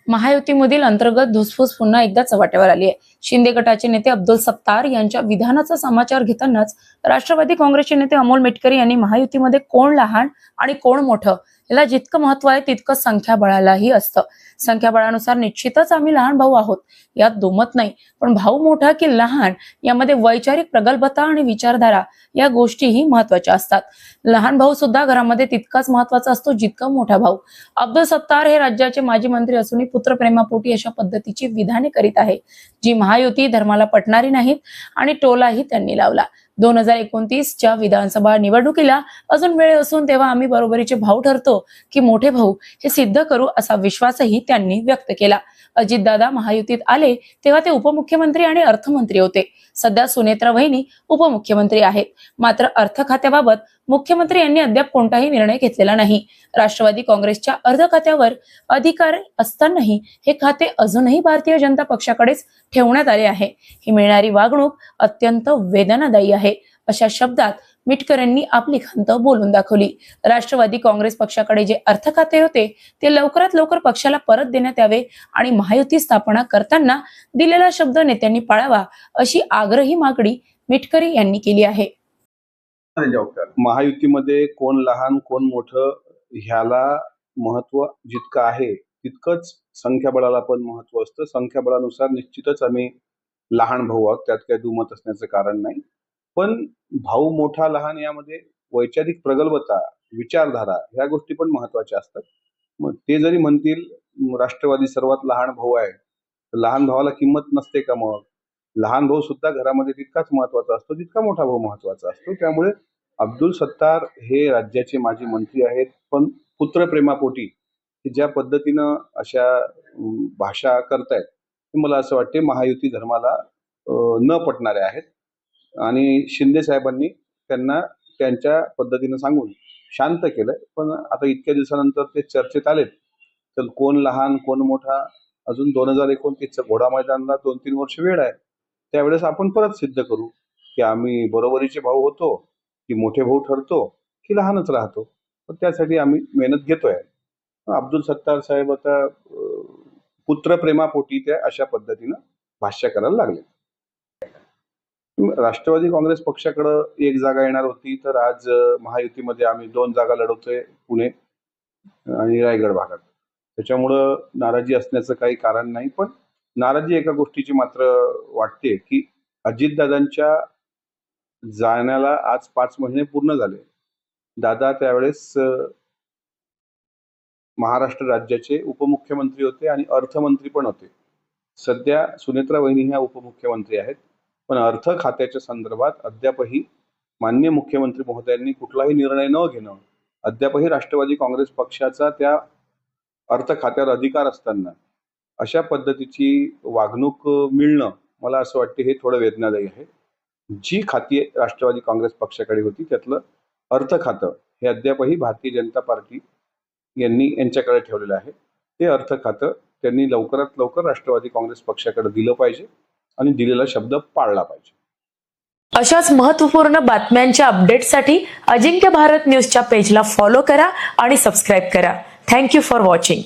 महायुतीमधील अंतर्गत धुसफूस पुन्हा एकदा चव्हाट्यावर आली आहे. शिंदे गटाचे नेते अब्दुल सत्तार यांच्या विधानाचा समाचार घेतानाच राष्ट्रवादी काँग्रेसचे नेते अमोल मेटकरी यांनी महायुतीमध्ये कोण लहान आणि कोण मोठं याला जितकं महत्व आहे तितकं संख्याबळालाही असतं. संख्याबळानुसार निश्चितच आम्ही लहान भाऊ आहोत, यात दुमत नाही. पण भाऊ मोठा की लहान यामध्ये वैचारिक प्रगल्भता आणि विचारधारा या गोष्टीही महत्वाच्या असतात. लहान भाऊ सुद्धा घरामध्ये तितकाच महत्वाचा असतो जितका मोठा भाऊ. अब्दुल सत्तार हे राज्याचे माजी मंत्री असूनही पुत्रप्रेमापोटी अशा पद्धतीची विधाने करीत आहे, जी महायुती धर्माला पटणारी नाहीत आणि टोलाही त्यांनी लावला. 2029च्या विधानसभा निवडणुकीला अजून वेळ असून तेव्हा आम्ही बरोबरीचे भाऊ ठरतो की मोठे भाऊ हे सिद्ध करू असा विश्वासही त्यांनी व्यक्त केला. अजितदादा महायुतीत आले तेव्हा ते उपमुख्यमंत्री आणि अर्थमंत्री होते. सध्या सुनेत्रा वहिनी उपमुख्यमंत्री आहेत. मात्र अर्थ खात्याबाबत मुख्यमंत्री यांनी अद्याप कोणताही निर्णय घेतलेला नाही. राष्ट्रवादी काँग्रेसच्या अर्ध खात्यावर अधिकार असतानाही हे खाते अजूनही भारतीय जनता पक्षाकडेच ठेवण्यात आले आहे. ही मिळणारी वागणूक अत्यंत वेदनादायी आहे, अशा शब्दात मिटकरांनी आपली खंत बोलून दाखवली. राष्ट्रवादी काँग्रेस पक्षाकडे जे अर्थ खाते होते ते लवकरात लवकर पक्षाला परत देण्यात यावे आणि महायुती स्थापना करताना दिलेला शब्द नेत्यांनी पाळावा, अशी आग्रही मागणी मिटकरी यांनी केली आहे. महायुतीमध्ये कोण लहान कोण मोठं ह्याला महत्व जितकं आहे तितकंच संख्याबळाला पण महत्व असतं. संख्याबळानुसार निश्चितच आम्ही लहान भाऊ आहोत, त्यात काही दुमत असण्याचं कारण नाही. पण भाऊ मोठा लहान यामध्ये वैचारिक प्रगल्भता, विचारधारा ह्या गोष्टी पण महत्वाच्या असतात. मग ते जरी म्हणतील राष्ट्रवादी सर्वात लहान भाऊ आहे, तर लहान भावाला किंमत नसते का? मग लहान भाऊ सुद्धा घरामध्ये तितकाच महत्वाचा असतो जितका मोठा भाऊ महत्वाचा असतो. त्यामुळे अब्दुल सत्तार हे राज्याचे माजी मंत्री आहेत, पण पुत्रप्रेमापोटी ज्या पद्धतीनं अशा भाषा करतायत ते मला असं वाटते महायुती धर्माला न पटणारे आहेत. आणि शिंदे साहेबांनी त्यांना त्यांच्या पद्धतीनं सांगून शांत केलंय. पण आता इतक्या दिवसानंतर ते चर्चेत आलेत, तर कोण लहान कोण मोठा अजून 2029च्या घोडा मैदानाला 2-3 वर्ष वेळ आहे. त्यावेळेस आपण परत सिद्ध करू की आम्ही बरोबरीचे भाऊ होतो की मोठे भाऊ ठरतो की लहानच राहतो. पण त्यासाठी आम्ही मेहनत घेतोय. अब्दुल सत्तार साहेब आता पुत्रप्रेमापोटी त्या अशा पद्धतीनं भाष्य करायला लागले. राष्ट्रवादी काँग्रेस पक्षाकडे एक जागा येणार होती, तर आज महायुतीमध्ये आम्ही 2 जागा लढवतोय, पुणे आणि रायगड भागात. त्याच्यामुळं नाराजी असण्याचं काही कारण नाही. पण नाराजी एका गोष्टीची मात्र वाटते की अजितदादांच्या जाण्याला आज 5 महिने पूर्ण झाले. दादा त्यावेळेस महाराष्ट्र राज्याचे उपमुख्यमंत्री होते आणि अर्थमंत्री पण होते. सध्या सुनेत्रा वहिनी ह्या उपमुख्यमंत्री आहेत. पण अर्थ खात्याच्या संदर्भात अद्यापही माननीय मुख्यमंत्री महोदयांनी कुठलाही निर्णय न घेणं, अद्यापही राष्ट्रवादी काँग्रेस पक्षाचा त्या अर्थ खात्यावर अधिकार असताना अशा पद्धतीची वागणूक मिळणं मला असं वाटते हे थोडं वेदनादायी आहे. जी खाती राष्ट्रवादी काँग्रेस पक्षाकडे होती त्यातलं अर्थ खातं हे अद्यापही भारतीय जनता पार्टी यांच्याकडे ठेवलेलं आहे. ते अर्थ खातं त्यांनी लवकरात लवकर राष्ट्रवादी काँग्रेस पक्षाकडे दिलं पाहिजे आणि दिलेला शब्द पाळला पाहिजे. अशाच महत्त्वपूर्ण बातम्यांच्या अपडेटसाठी अजिंक्य भारत न्यूजच्या पेजला फॉलो करा आणि सबस्क्राईब करा. Thank you for watching.